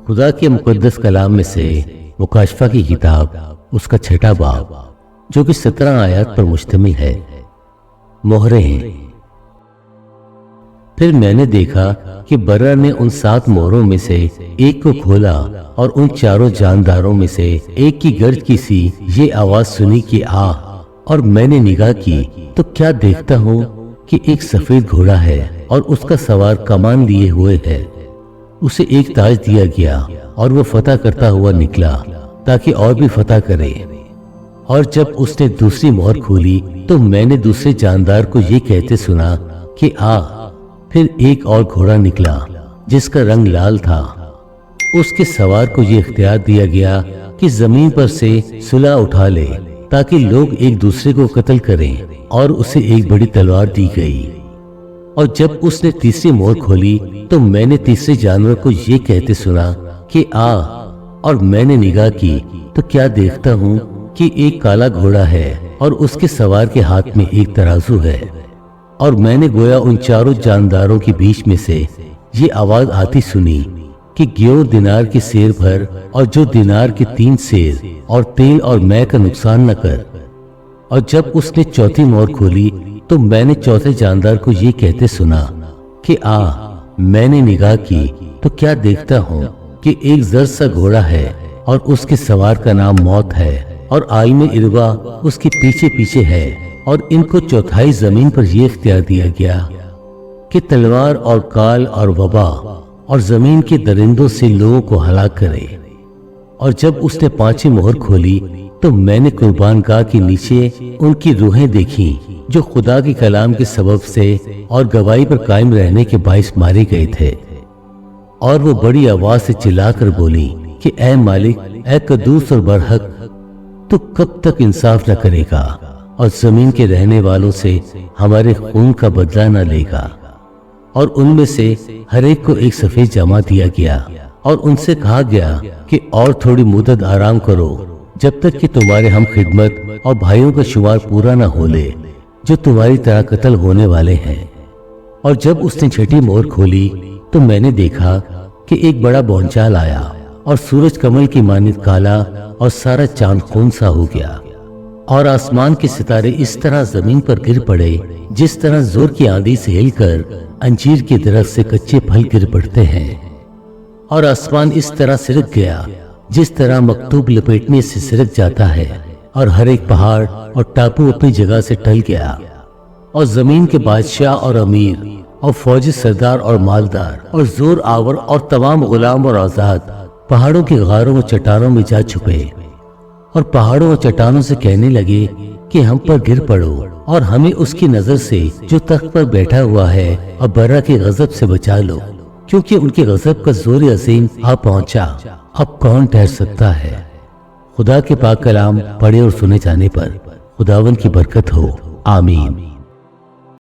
خدا کے مقدس کلام میں سے مکاشفہ کی کتاب اس کا 6واں باب جو کہ 17 آیات پر مشتمل ہے۔ مہریں ہیں۔ پھر میں نے دیکھا کہ برا نے ان 7 مہروں میں سے ایک کو کھولا اور ان 4 جانداروں میں سے ایک کی گرج کی سی یہ آواز سنی کہ آ، اور میں نے نگاہ کی تو کیا دیکھتا ہوں کہ ایک سفید گھوڑا ہے اور اس کا سوار کمان لیے ہوئے ہے۔ اسے ایک تاج دیا گیا اور وہ فتح کرتا ہوا نکلا تاکہ اور بھی فتح کرے۔ اور جب اس نے دوسری مہر کھولی تو میں نے دوسرے جاندار کو یہ کہتے سنا کہ آ۔ پھر ایک اور گھوڑا نکلا جس کا رنگ لال تھا۔ اس کے سوار کو یہ اختیار دیا گیا کہ زمین پر سے صلہ اٹھا لے تاکہ لوگ ایک دوسرے کو قتل کریں، اور اسے ایک بڑی تلوار دی گئی۔ اور جب اس نے تیسری مہر کھولی تو میں نے تیسرے جانور کو یہ کہتے سنا کہ آ، اور میں نے نگاہ کی تو کیا دیکھتا ہوں کہ ایک کالا گھوڑا ہے اور اس کے سوار کے ہاتھ میں ایک ترازو ہے۔ اور میں نے گویا ان 4 جانداروں کے بیچ میں سے یہ آواز آتی سنی کہ گیو دینار کے سیر بھر اور جو دینار کے 3 سیر اور تیل اور مے کا نقصان نہ کر۔ اور جب اس نے چوتھی مہر کھولی تو میں نے چوتھے جاندار کو یہ کہتے سنا کہ آ، میں نے نگاہ کی تو کیا دیکھتا ہوں کہ ایک زرد سا گھوڑا ہے اور اس کے سوار کا نام موت ہے، اور آئین اروا اس کے پیچھے پیچھے ہے، اور ان کو چوتھائی زمین پر یہ اختیار دیا گیا کہ تلوار اور کال اور وبا اور زمین کے درندوں سے لوگوں کو ہلاک کرے۔ اور جب اس نے 5ویں مہر کھولی تو میں نے قربان گاہ کے نیچے ان کی روحیں دیکھیں جو خدا کے کلام کے سبب سے اور گواہی پر قائم رہنے کے باعث مارے گئے تھے۔ اور وہ بڑی آواز سے چلا کر بولی کہ اے مالک، اے قدوس اور برحق، تو کب تک انصاف نہ کرے گا اور زمین کے رہنے والوں سے ہمارے خون کا بدلہ نہ لے گا؟ اور ان میں سے ہر ایک کو ایک سفید جامہ دیا گیا، اور ان سے کہا گیا کہ اور تھوڑی مدت آرام کرو جب تک کہ تمہارے ہم خدمت اور بھائیوں کا شمار پورا نہ ہو لے جو تمہاری طرح قتل ہونے والے ہیں۔ اور جب اس نے 6ٹھی مہر کھولی تو میں نے دیکھا کہ ایک بڑا بونچال آیا اور سورج کمل کی مانند کالا اور سارا چاند خون سا ہو گیا، اور آسمان کے ستارے اس طرح زمین پر گر پڑے جس طرح زور کی آندھی سے ہل کر انجیر کے درخت سے کچے پھل گر پڑتے ہیں۔ اور آسمان اس طرح سرک گیا جس طرح مکتوب لپیٹنے سے سرک جاتا ہے، اور ہر ایک پہاڑ اور ٹاپو اپنی جگہ سے ٹل گیا، اور زمین کے بادشاہ اور امیر اور فوجی سردار اور مالدار اور زور آور اور تمام غلام اور آزاد پہاڑوں کے غاروں اور چٹانوں میں جا چھپے، اور پہاڑوں اور چٹانوں سے کہنے لگے کہ ہم پر گر پڑو اور ہمیں اس کی نظر سے جو تخت پر بیٹھا ہوا ہے اور برا کے غضب سے بچا لو، کیونکہ ان کے غضب کا زور عظیم آ پہنچا، اب کون ٹھہر سکتا ہے؟ خدا کے پاک کلام پڑھے اور سنے جانے پر خداوند کی برکت ہو، آمین۔